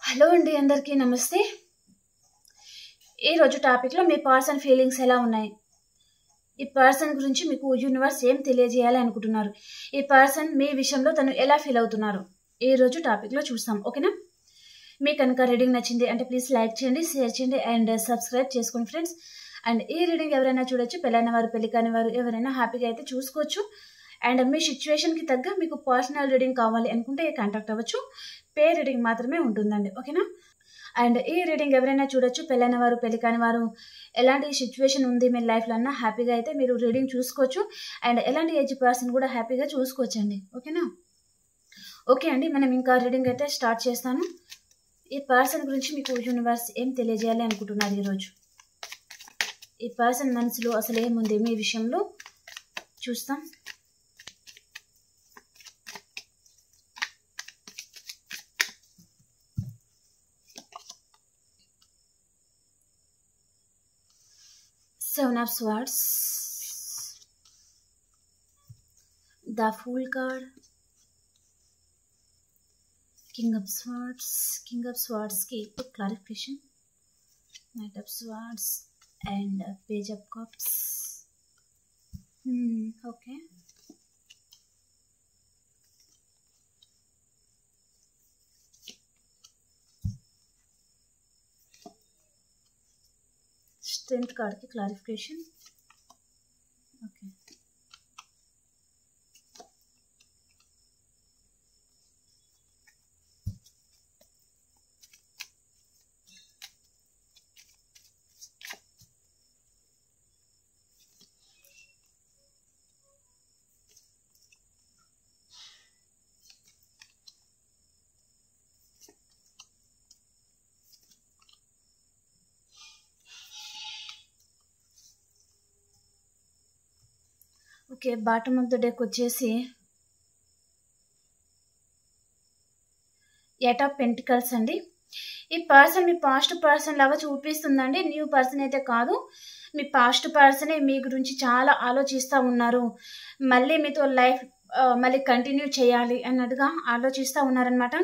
Hello అండి, అందరికీ నమస్తే. ఈరోజు టాపిక్లో మీ పర్సన్ ఫీలింగ్స్ ఎలా ఉన్నాయి, ఈ పర్సన్ గురించి మీకు యూనివర్స్ ఏం తెలియజేయాలి అనుకుంటున్నారు, ఈ పర్సన్ మీ విషయంలో తను ఎలా ఫీల్ అవుతున్నారు, ఈరోజు టాపిక్లో చూస్తాం. ఓకేనా? మీకు కనుక రీడింగ్ నచ్చింది అంటే ప్లీజ్ లైక్ చేయండి, షేర్ చేయండి అండ్ సబ్స్క్రైబ్ చేసుకోండి ఫ్రెండ్స్. అండ్ ఈ రీడింగ్ ఎవరైనా చూడొచ్చు, పెళ్ళైన వారు పెళ్లి కాని వారు ఎవరైనా హ్యాపీగా అయితే చూసుకోవచ్చు. అండ్ మీ సిచ్యువేషన్కి తగ్గ మీకు పర్సనల్ రీడింగ్ కావాలి అనుకుంటే కాంటాక్ట్ అవ్వచ్చు. పే రీడింగ్ మాత్రమే ఉంటుందండి. ఓకేనా? అండ్ ఈ రీడింగ్ ఎవరైనా చూడొచ్చు, పెళ్ళైన వారు పెళ్లి కాని వారు ఎలాంటి సిచ్యువేషన్ ఉంది మీ లైఫ్లో అన్నా హ్యాపీగా అయితే మీరు రీడింగ్ చూసుకోవచ్చు. అండ్ ఎలాంటి ఏజ్ పర్సన్ కూడా హ్యాపీగా చూసుకోవచ్చు అండి. ఓకేనా? ఓకే అండి, మనం ఇంకా రీడింగ్ అయితే స్టార్ట్ చేస్తాను. ఈ పర్సన్ గురించి మీకు యూనివర్స్ ఏం తెలియజేయాలి అనుకుంటున్నారు ఈరోజు, ఈ పర్సన్ మనసులో అసలు ఏముంది మీ విషయంలో చూస్తాం. Seven of Swords, the Fool card, King of Swords ki clarification, Knight of Swords and Page of Cups. Okay. Strength card की clarification. Okay. Okay, bottom of the deck వచ్చేసి ఎయిట్ ఆఫ్ పెంటికల్స్ అండి. ఈ person మీ past person లాగా చూపిస్తుందండి, new person అయితే కాదు. మీ past పర్సనే మీ గురించి చాలా ఆలోచిస్తూ ఉన్నారు, మళ్ళీ మీతో లైఫ్ మళ్ళీ కంటిన్యూ చేయాలి అన్నట్టుగా ఆలోచిస్తూ ఉన్నారనమాట.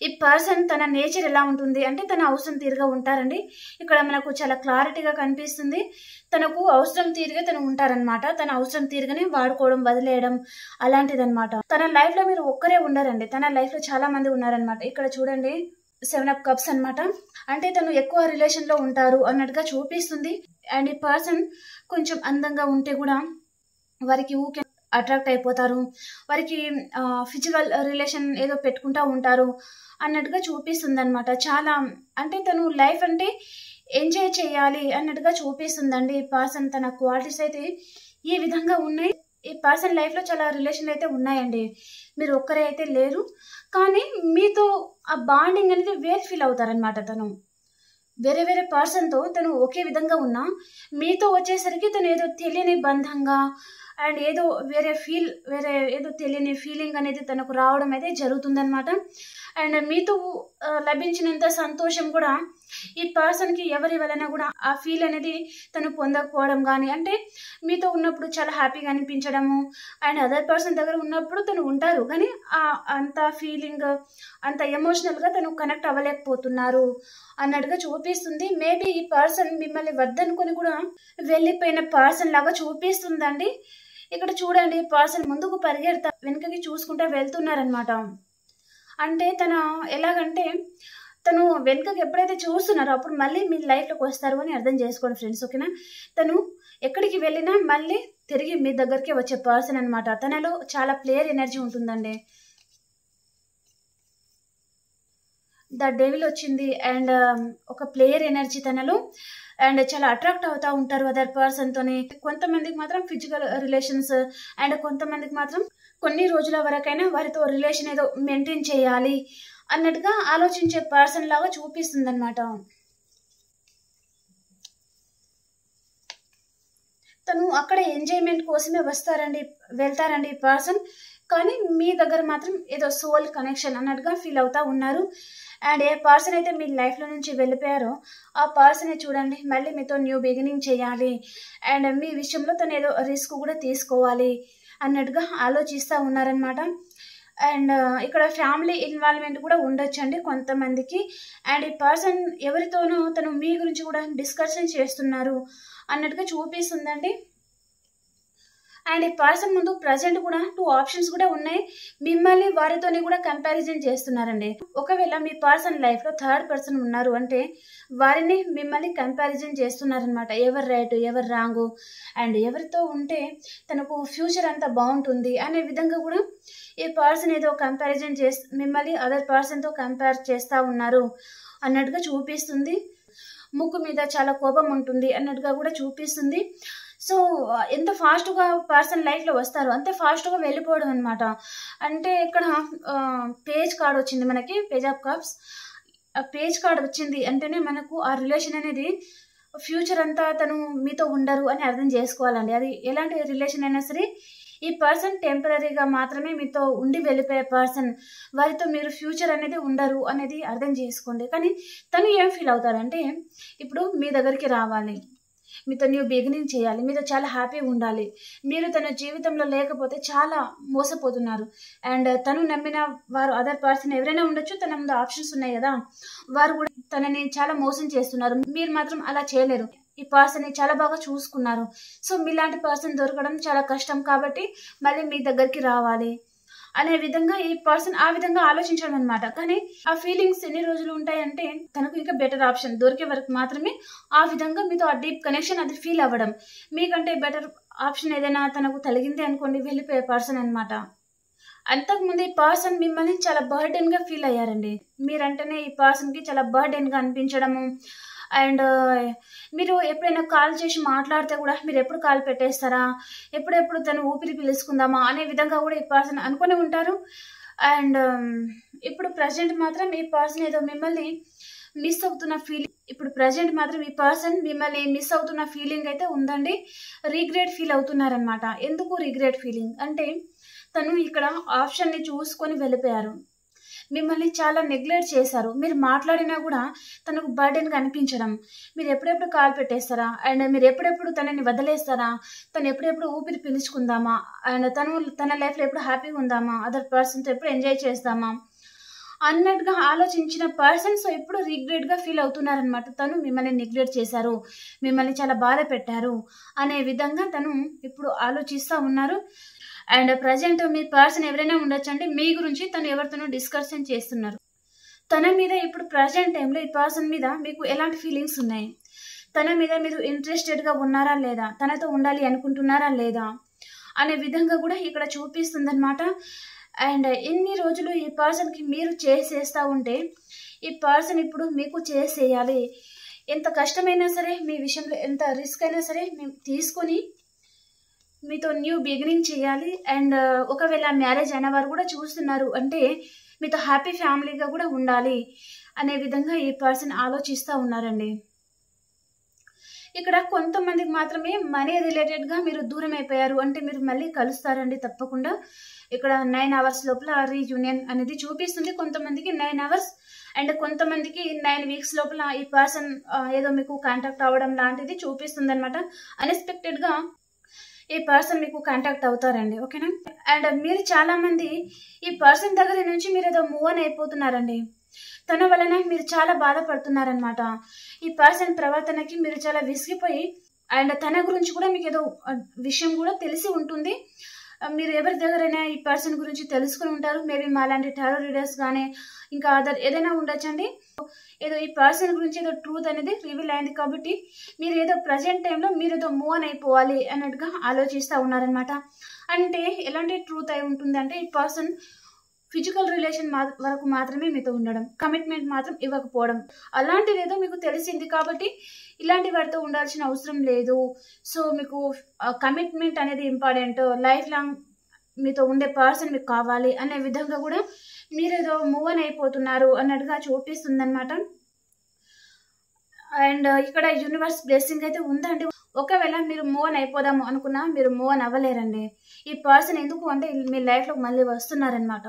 ఈ పర్సన్ తన నేచర్ ఎలా ఉంటుంది అంటే తన అవసరం తీరుగా ఉంటారండి. ఇక్కడ మనకు చాలా క్లారిటీగా కనిపిస్తుంది, తనకు అవసరం తీరుగా తను ఉంటారనమాట. తన అవసరం తీరుగానే వాడుకోవడం, వదిలేయడం అలాంటిదనమాట. తన లైఫ్ లో మీరు ఒక్కరే ఉండరండి, తన లైఫ్ లో చాలా మంది ఉన్నారనమాట. ఇక్కడ చూడండి, 7 of Cups అనమాట. అంటే తను ఎక్కువ రిలేషన్ లో ఉంటారు అన్నట్టుగా చూపిస్తుంది. అండ్ ఈ పర్సన్ కొంచెం అందంగా ఉంటే కూడా వారికి ఊకే అట్రాక్ట్ అయిపోతారు, వారికి ఫిజికల్ రిలేషన్ ఏదో పెట్టుకుంటా ఉంటారు అన్నట్టుగా చూపిస్తుంది అనమాట. చాలా అంటే తను లైఫ్ అంటే ఎంజాయ్ చేయాలి అన్నట్టుగా చూపిస్తుందండి. ఈ పర్సన్ తన క్వాలిటీస్ అయితే ఈ విధంగా ఉన్నాయి. ఈ పర్సన్ లైఫ్ లో చాలా రిలేషన్లు అయితే ఉన్నాయండి, మీరు ఒక్కరే అయితే లేరు. కానీ మీతో ఆ బాండింగ్ అనేది వేరే ఫీల్ అవుతారనమాట. తను వేరే వేరే పర్సన్తో తను ఒకే విధంగా ఉన్నా మీతో వచ్చేసరికి తను ఏదో తెలియని బంధంగా అండ్ ఏదో వేరే ఏదో తెలియని ఫీలింగ్ అనేది తనకు రావడం అయితే జరుగుతుందనమాట. అండ్ మీతో లభించినంత సంతోషం కూడా ఈ పర్సన్కి ఎవరి వలన కూడా ఆ ఫీల్ అనేది తను పొందకపోవడం కానీ, అంటే మీతో ఉన్నప్పుడు చాలా హ్యాపీగా అనిపించడము అండ్ అదర్ పర్సన్ దగ్గర ఉన్నప్పుడు తను ఉంటారు కానీ అంత ఫీలింగ్ అంత ఎమోషనల్గా తను కనెక్ట్ అవ్వలేకపోతున్నారు అన్నట్టుగా చూపిస్తుంది. మేబీ ఈ పర్సన్ మిమ్మల్ని వద్దనుకొని కూడా వెళ్ళిపోయిన పర్సన్ లాగా చూపిస్తుందండి. ఇక్కడ చూడండి, పర్సన్ ముందుకు పరిగెడతా వెనుకకి చూసుకుంటా వెళ్తున్నారనమాట. అంటే తన ఎలాగంటే తను వెనుకకి ఎప్పుడైతే చూస్తున్నారో అప్పుడు మళ్ళీ మీ లైఫ్లోకి వస్తారు అని అర్థం చేసుకోండి ఫ్రెండ్స్. ఓకేనా? తను ఎక్కడికి వెళ్ళినా మళ్ళీ తిరిగి మీ దగ్గరికి వచ్చే పర్సన్ అనమాట. తనలో చాలా ప్లేయర్ ఎనర్జీ ఉంటుందండి. ద డెవిల్ వచ్చింది అండ్ ఒక ప్లేయర్ ఎనర్జీ తనలో, అండ్ చాలా అట్రాక్ట్ అవుతూ ఉంటారు అదర్ పర్సన్తోని. కొంతమందికి మాత్రం ఫిజికల్ రిలేషన్స్ అండ్ కొంతమందికి మాత్రం కొన్ని రోజుల వరకైనా వారితో రిలేషన్ ఏదో మెయింటైన్ చేయాలి అన్నట్టుగా ఆలోచించే పర్సన్ లాగా చూపిస్తుంది అనమాట. తను అక్కడ ఎంజాయ్మెంట్ కోసమే వెళ్తారండి ఈ పర్సన్. కానీ మీ దగ్గర మాత్రం ఏదో సోల్ కనెక్షన్ అన్నట్టుగా ఫీల్ అవుతా ఉన్నారు. అండ్ ఏ పర్సన్ అయితే మీ లైఫ్లో నుంచి వెళ్ళిపోయారో ఆ పర్సనే చూడండి మళ్ళీ మీతో న్యూ బిగినింగ్ చేయాలి అండ్ మీ విషయంలో తను ఏదో రిస్క్ కూడా తీసుకోవాలి అన్నట్టుగా ఆలోచిస్తూ ఉన్నారనమాట. అండ్ ఇక్కడ ఫ్యామిలీ ఇన్వాల్వ్మెంట్ కూడా ఉండొచ్చండి కొంతమందికి. అండ్ ఈ పర్సన్ ఎవరితోనూ తను మీ గురించి కూడా డిస్కషన్ చేస్తున్నారు అన్నట్టుగా చూపిస్తుందండి. అండ్ ఈ పర్సన్ ముందు ప్రజెంట్ కూడా 2 ఆప్షన్స్ కూడా ఉన్నాయి. మిమ్మల్ని వారితోని కూడా కంపారిజన్ చేస్తున్నారండి. ఒకవేళ మీ పర్సన్ లైఫ్లో 3rd పర్సన్ ఉన్నారు అంటే వారిని మిమ్మల్ని కంపారిజన్ చేస్తున్నారనమాట. ఎవరు రైట్, ఎవరు రాంగు, అండ్ ఎవరితో ఉంటే తనకు ఫ్యూచర్ అంతా బాగుంటుంది అనే విధంగా కూడా ఈ పర్సన్ ఏదో కంపారిజన్ మిమ్మల్ని అదర్ పర్సన్తో కంపేర్ చేస్తూ ఉన్నారు అన్నట్టుగా చూపిస్తుంది. ముక్కు మీద చాలా కోపం ఉంటుంది అన్నట్టుగా కూడా చూపిస్తుంది. సో ఎంత ఫాస్ట్గా పర్సన్ లైఫ్లో వస్తారో అంతే ఫాస్ట్గా వెళ్ళిపోవడం అనమాట. అంటే ఇక్కడ పేజ్ కార్డ్ వచ్చింది మనకి, page of cups. Page card వచ్చింది అంటేనే మనకు ఆ రిలేషన్ అనేది ఫ్యూచర్ అంతా తను మీతో ఉండరు అని అర్థం చేసుకోవాలండి. అది ఎలాంటి రిలేషన్ అయినా సరే ఈ పర్సన్ టెంపరీగా మాత్రమే మీతో ఉండి వెళ్ళిపోయే పర్సన్, వారితో మీరు ఫ్యూచర్ అనేది ఉండరు అనేది అర్థం చేసుకోండి. కానీ తను ఏం ఫీల్ అవుతారంటే ఇప్పుడు మీ దగ్గరికి రావాలి, మీతో న్యూ బిగినింగ్ చేయాలి, మీతో చాలా హ్యాపీగా ఉండాలి. మీరు తన జీవితంలో లేకపోతే చాలా మోసపోతున్నారు. అండ్ తను నమ్మిన వారు అదర్ పర్సన్ ఎవరైనా ఉండొచ్చు, తన ముందు ఆప్షన్స్ ఉన్నాయి కదా, వారు కూడా తనని చాలా మోసం చేస్తున్నారు. మీరు మాత్రం అలా చేయలేరు. ఈ పర్సన్ని చాలా బాగా చూసుకున్నారు. సో మీలాంటి పర్సన్ దొరకడం చాలా కష్టం కాబట్టి మళ్ళీ మీ దగ్గరికి రావాలి అనే విధంగా ఈ పర్సన్ ఆ విధంగా ఆలోచించడం అనమాట. కానీ ఆ ఫీలింగ్స్ ఎన్ని రోజులు ఉంటాయంటే తనకు ఇంకా బెటర్ ఆప్షన్ దొరికే వరకు మాత్రమే ఆ విధంగా మీతో ఆ డీప్ కనెక్షన్ అది ఫీల్ అవ్వడం. మీకంటే బెటర్ ఆప్షన్ ఏదైనా తనకు కలిగింది అనుకోండి, వెళ్ళిపోయే పర్సన్ అనమాట. అంతకుముందు ఈ పర్సన్ మిమ్మల్ని చాలా బర్డెన్గా ఫీల్ అయ్యారండి. మీరంటేనే ఈ పర్సన్కి చాలా బర్డెన్గా అనిపించడము. అండ్ మీరు ఎప్పుడైనా కాల్ చేసి మాట్లాడితే కూడా మీరు ఎప్పుడు కాల్ పెట్టేస్తారా, ఎప్పుడెప్పుడు తను ఊపిరి పీల్చుకుందామా అనే విధంగా కూడా ఈ పర్సన్ అనుకుని ఉంటారు. అండ్ ఇప్పుడు ప్రజెంట్ మాత్రం ఈ పర్సన్ ఏదో మిమ్మల్ని మిస్ అవుతున్న ఫీలింగ్, ఇప్పుడు ప్రజెంట్ మాత్రం ఈ పర్సన్ మిమ్మల్ని మిస్ అవుతున్న ఫీలింగ్ అయితే ఉందండి. రిగ్రెట్ ఫీల్ అవుతున్నారనమాట. ఎందుకు రిగ్రెట్ ఫీలింగ్ అంటే తను ఇక్కడ ఆప్షన్ని చూసుకొని వెళ్ళిపోయారు, మిమ్మల్ని చాలా నెగ్లెక్ట్ చేశారు. మీరు మాట్లాడినా కూడా తనకు బర్డెన్గా అనిపించడం. మీరు ఎప్పుడెప్పుడు కాల్ పెట్టేస్తారా, అండ్ మీరు ఎప్పుడెప్పుడు తనని వదిలేస్తారా, తను ఎప్పుడెప్పుడు ఊపిరి పీల్చుకుందామా, అండ్ తన లైఫ్లో ఎప్పుడు హ్యాపీగా ఉందామా, అదర్ పర్సన్తో ఎప్పుడు ఎంజాయ్ చేస్తామా అన్నట్టుగా ఆలోచించిన పర్సన్స్ ఎప్పుడు రిగ్రెట్గా ఫీల్ అవుతున్నారనమాట. తను మిమ్మల్ని నెగ్లెక్ట్ చేశారు, మిమ్మల్ని చాలా బాధ పెట్టారు అనే విధంగా తను ఇప్పుడు ఆలోచిస్తూ ఉన్నారు. అండ్ ప్రజెంట్ మీ పర్సన్ ఎవరైనా ఉండొచ్చండి, మీ గురించి తను ఎవరితోనో డిస్కషన్ చేస్తున్నారు. తన మీద ఇప్పుడు ప్రజెంట్ టైంలో ఈ పర్సన్ మీద మీకు ఎలాంటి ఫీలింగ్స్ ఉన్నాయి, తన మీద మీరు ఇంట్రెస్టెడ్గా ఉన్నారా లేదా, తనతో ఉండాలి అనుకుంటున్నారా లేదా అనే విధంగా కూడా ఇక్కడ చూపిస్తుందన్నమాట. అండ్ ఎన్ని రోజులు ఈ పర్సన్కి మీరు చేసేస్తూ ఉంటే ఈ పర్సన్ ఇప్పుడు మీకు చేసేయాలి. ఎంత కష్టమైనా సరే మీ విషయంలో, ఎంత రిస్క్ అయినా సరే మేము తీసుకొని మీతో న్యూ బిగినింగ్ చేయాలి. అండ్ ఒకవేళ మ్యారేజ్ అయిన వారు కూడా చూస్తున్నారు అంటే మీతో హ్యాపీ ఫ్యామిలీగా కూడా ఉండాలి అనే విధంగా ఈ పర్సన్ ఆలోచిస్తూ ఉన్నారండి. ఇక్కడ కొంతమందికి మాత్రమే మనీ రిలేటెడ్గా మీరు దూరం అయిపోయారు అంటే మీరు మళ్ళీ కలుస్తారండి తప్పకుండా. ఇక్కడ 9 hours లోపల రీయూనియన్ అనేది చూపిస్తుంది. కొంతమందికి 9 hours అండ్ కొంతమందికి 9 weeks లోపల ఈ పర్సన్ ఏదో మీకు కాంటాక్ట్ అవ్వడం లాంటిది చూపిస్తుంది అనమాట. అన్ఎక్స్పెక్టెడ్గా ఈ పర్సన్ మీకు కాంటాక్ట్ అవుతారండి. ఓకేనా. అండ్ మీరు చాలా మంది ఈ పర్సన్ దగ్గర నుంచి మీరు ఏదో మూవ్ ఆన్ అయిపోతున్నారండి. తన వలన మీరు చాలా బాధపడుతున్నారనమాట. ఈ పర్సన్ ప్రవర్తనకి మీరు చాలా విసిగిపోయి, అండ్ తన గురించి కూడా మీకు ఏదో విషయం కూడా తెలిసి ఉంటుంది. మీరు ఎవరి దగ్గరైనా ఈ పర్సన్ గురించి తెలుసుకుని ఉంటారు. మేబీ మాలాంటి టారో రీడర్స్ కానీ ఇంకా అదర్ ఏదైనా ఉండొచ్చండి. ఏదో ఈ పర్సన్ గురించి ఏదో ట్రూత్ అనేది రివీల్ అయింది కాబట్టి మీరు ఏదో ప్రజెంట్ టైంలో మీరు ఏదో మూవ్ ఆన్ అయిపోవాలి అన్నట్టుగా ఆలోచిస్తూ ఉన్నారనమాట. అంటే ఎలాంటి ట్రూత్ అయి ఉంటుంది అంటే ఈ పర్సన్ ఫిజికల్ రిలేషన్ వరకు మాత్రమే మీతో ఉండడం, కమిట్మెంట్ మాత్రం ఇవ్వకపోవడం అలాంటిది ఏదో మీకు తెలిసింది కాబట్టి ఇలాంటి వారితో ఉండాల్సిన అవసరం లేదు. సో మీకు కమిట్మెంట్ అనేది ఇంపార్టెంట్, లైఫ్ లాంగ్ మీతో ఉండే పర్సన్ మీకు కావాలి అనే విధంగా కూడా మీరేదో మూవ్ ఆన్ అయిపోతున్నారు అన్నట్టుగా చూపిస్తుంది అనమాట. అండ్ ఇక్కడ యూనివర్స్ బ్లెస్సింగ్ అయితే ఉందండి. ఒకవేళ మీరు మూవ్ ఆన్ అయిపోదాము అనుకున్నా మీరు మూవ్ ఆన్ అవ్వలేరండి. ఈ పర్సన్ ఎందుకు అంటే మీ లైఫ్లో మళ్ళీ వస్తున్నారనమాట.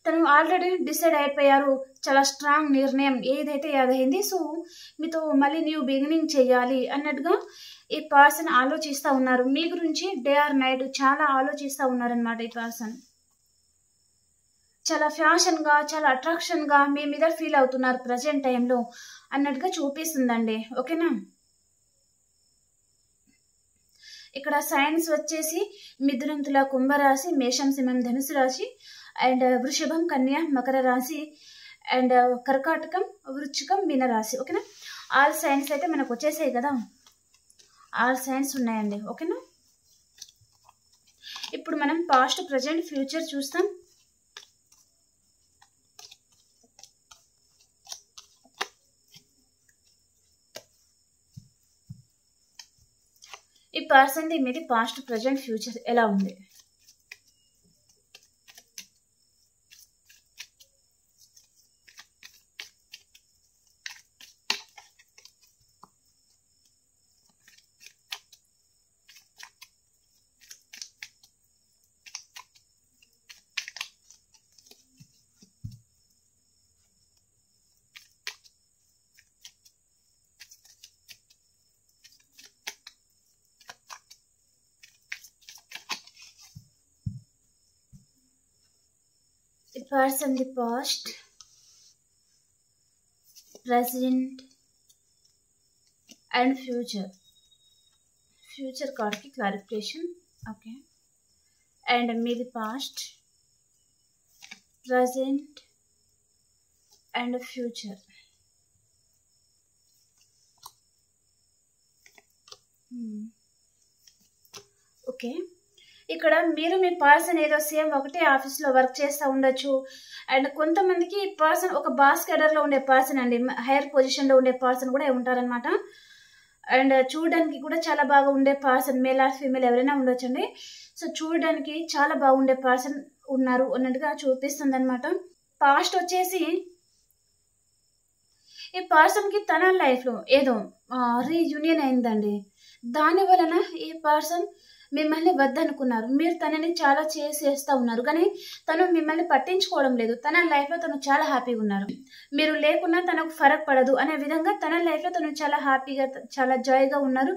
తను ఆల్రెడీ డిసైడ్ అయిపోయారు, చాలా స్ట్రాంగ్ నిర్ణయం ఏదైతే అదైంది. సో మీతో మళ్ళీ న్యూ బిగినింగ్ చేయాలి అన్నట్టుగా ఈ పర్సన్ ఆలోచిస్తూ ఉన్నారు. మీ గురించి డే ఆర్ నైట్ చాలా ఆలోచిస్తూ ఉన్నారనమాట. ఈ పర్సన్ చాలా ఫ్యాషన్గా, చాలా అట్రాక్షన్గా మీ మీద ఫీల్ అవుతున్నారు ప్రజెంట్ టైంలో అన్నట్టుగా చూపిస్తుందండి. ఓకేనా? ఇక్కడ సైన్స్ వచ్చేసి మిథునం, తుల, కుంభరాశి, మేషం, సింహం, ధనుసు రాశి, అండ్ వృషభం, కన్య, మకర రాశి, అండ్ కర్కాటకం, వృశ్చికం, మీనరాశి. ఓకేనా? ఆల్ సైన్స్ అయితే మనకు వచ్చేసాయి కదా, ఆల్ సైన్స్ ఉన్నాయండి. ఓకేనా? ఇప్పుడు మనం పాస్ట్, ప్రజెంట్, ఫ్యూచర్ చూస్తాం. ఈ పర్సన్ మీది పాస్ట్, ప్రజెంట్, ఫ్యూచర్ ఎలా ఉంది? The person, the past, present and future. Future card ki clarification. Okay. And me the past, present and future. Okay. ఇక్కడ మీరు మీ పర్సన్ ఏదో సేమ్ ఒకటే ఆఫీస్లో వర్క్ చేస్తూ ఉండొచ్చు. అండ్ కొంతమందికి ఈ పర్సన్ ఒక బాస్ కేడర్లో ఉండే పర్సన్ అండి, హైయర్ పొజిషన్లో ఉండే పర్సన్ కూడా ఉంటారనమాట. అండ్ చూడడానికి కూడా చాలా బాగా ఉండే పర్సన్, మేల్ ఆర్ ఫీమేల్ ఎవరైనా ఉండొచ్చండి. సో చూడడానికి చాలా బాగుండే పర్సన్ ఉన్నారు అన్నట్టుగా చూపిస్తుంది అనమాట. పాస్ట్ వచ్చేసి ఈ పర్సన్కి తన లైఫ్లో ఏదో రీయూనియన్ అయిందండి. దాని వలన ఈ పర్సన్ మిమ్మల్ని వద్దనుకున్నారు. మీరు తనని చాలా చేస్తూ ఉన్నారు, కానీ తను మిమ్మల్ని పట్టించుకోవడం లేదు. తన లైఫ్లో తను చాలా హ్యాపీగా ఉన్నారు. మీరు లేకున్నా తనకు ఫరక్ పడదు అనే విధంగా తన లైఫ్లో తను చాలా హ్యాపీగా, చాలా జాయ్గా ఉన్నారు.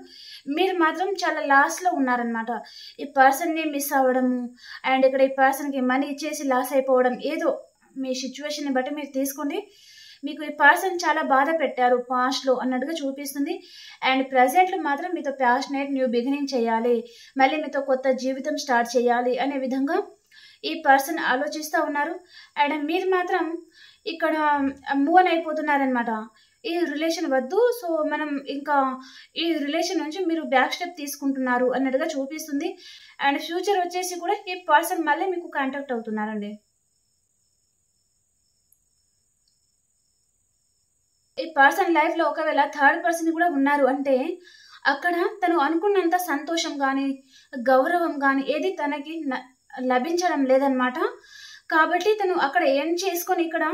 మీరు మాత్రం చాలా లాస్లో ఉన్నారనమాట. ఈ పర్సన్ని మిస్ అవ్వడము, అండ్ ఇక్కడ ఈ పర్సన్కి మనీ ఇచ్చేసి లాస్ అయిపోవడం, ఏదో మీ సిచ్యువేషన్ని బట్టి మీరు తీసుకోండి. మీకు ఈ పర్సన్ చాలా బాధ పెట్టారు పాస్ట్లో అన్నట్టుగా చూపిస్తుంది. అండ్ ప్రజెంట్లో మాత్రం మీతో ప్యాషనేట్ న్యూ బిగినింగ్ చేయాలి, మళ్ళీ మీతో కొత్త జీవితం స్టార్ట్ చేయాలి అనే విధంగా ఈ పర్సన్ ఆలోచిస్తూ ఉన్నారు. అండ్ మీరు మాత్రం ఇక్కడ మూవ్ ఆన్ అయిపోతున్నారనమాట. ఈ రిలేషన్ వద్దు, సో మనం ఇంకా ఈ రిలేషన్ నుంచి మీరు బ్యాక్ స్టెప్ తీసుకుంటున్నారు అన్నట్టుగా చూపిస్తుంది. అండ్ ఫ్యూచర్ వచ్చేసి కూడా ఈ పర్సన్ మళ్ళీ మీకు కాంటాక్ట్ అవుతున్నారండి. ఈ పర్సన్ లైఫ్లో ఒకవేళ థర్డ్ పర్సన్ కూడా ఉన్నారు అంటే అక్కడ తను అనుకున్నంత సంతోషం కానీ, గౌరవం కానీ ఏది తనకి లభించడం లేదనమాట. కాబట్టి తను అక్కడ ఎండ్ చేసుకొని ఇక్కడ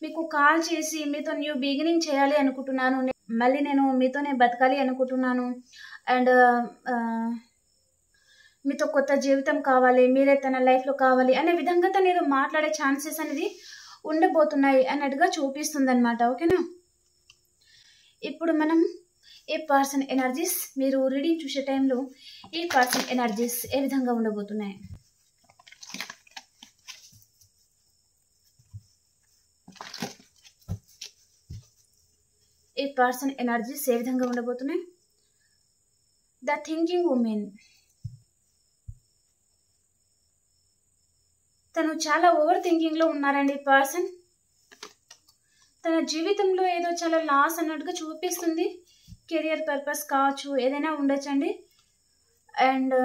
మీకు కాల్ చేసి మీతో న్యూ బిగినింగ్ చేయాలి అనుకుంటున్నాను, మళ్ళీ నేను మీతోనే బతకాలి అనుకుంటున్నాను, అండ్ మీతో కొత్త జీవితం కావాలి, మీరే తన లైఫ్లో కావాలి అనే విధంగా తను ఏదో మాట్లాడే ఛాన్సెస్ అనేది ఉండబోతున్నాయి అన్నట్టుగా చూపిస్తుంది అనమాట. ఓకేనా? ఇప్పుడు మనం ఈ పర్సన్ ఎనర్జీస్, మీరు రీడింగ్ చూసే టైంలో ఈ పర్సన్ ఎనర్జీస్ ఏ విధంగా ఉండబోతున్నాయి? ఈ పర్సన్ ఎనర్జీస్ ఏ విధంగా ఉండబోతున్నాయి? The thinking women. తను చాలా ఓవర్ థింకింగ్లో ఉన్నారండి ఈ పర్సన్. తన జీవితంలో ఏదో చాలా లాస్ అన్నట్టుగా చూపిస్తుంది. కెరియర్ పర్పస్ కావచ్చు, ఏదైనా ఉండొచ్చండి. అండ్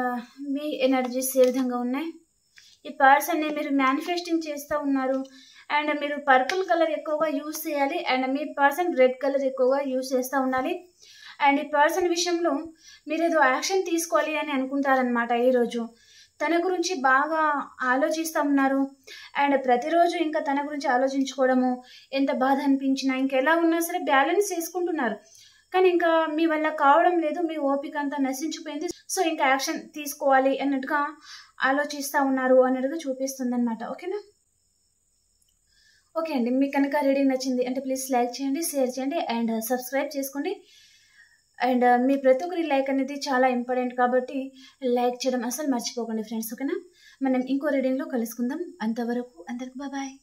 మీ ఎనర్జీస్ ఏ విధంగా ఉన్నాయి? ఈ పర్సన్ని మీరు మేనిఫెస్టింగ్ చేస్తూ ఉన్నారు. అండ్ మీరు పర్పుల్ కలర్ ఎక్కువగా యూజ్ చేయాలి, and me person red colour ఎక్కువగా యూజ్ చేస్తూ ఉండాలి. అండ్ ఈ పర్సన్ విషయంలో మీరు ఏదో యాక్షన్ తీసుకోవాలి అని అనుకుంటారనమాట. ఈరోజు తన గురించి బాగా ఆలోచిస్తూ ఉన్నారు. అండ్ ప్రతిరోజు ఇంకా తన గురించి ఆలోచించుకోవడము, ఎంత బాధ అనిపించినా ఇంకెలా ఉన్నా సరే బ్యాలెన్స్ చేసుకుంటున్నారు. కానీ ఇంకా మీ వల్ల కావడం లేదు, మీ ఓపిక అంతా నశించిపోయింది. సో ఇంకా యాక్షన్ తీసుకోవాలి అన్నట్టుగా ఆలోచిస్తూ ఉన్నారు అన్నట్టుగా చూపిస్తుంది అనమాట. ఓకేనా? ఓకే అండి, మీకు కనుక రీడింగ్ నచ్చింది అంటే ప్లీజ్ లైక్ చేయండి, షేర్ చేయండి అండ్ సబ్స్క్రైబ్ చేసుకోండి. అండ్ మీ ప్రతి ఒక్కరి లైక్ అనేది చాలా ఇంపార్టెంట్ కాబట్టి లైక్ చేయడం అసలు మర్చిపోకండి ఫ్రెండ్స్. ఓకేనా, మనం ఇంకో రీడింగ్లో కలుసుకుందాం. అంతవరకు అందరికి బాయ్.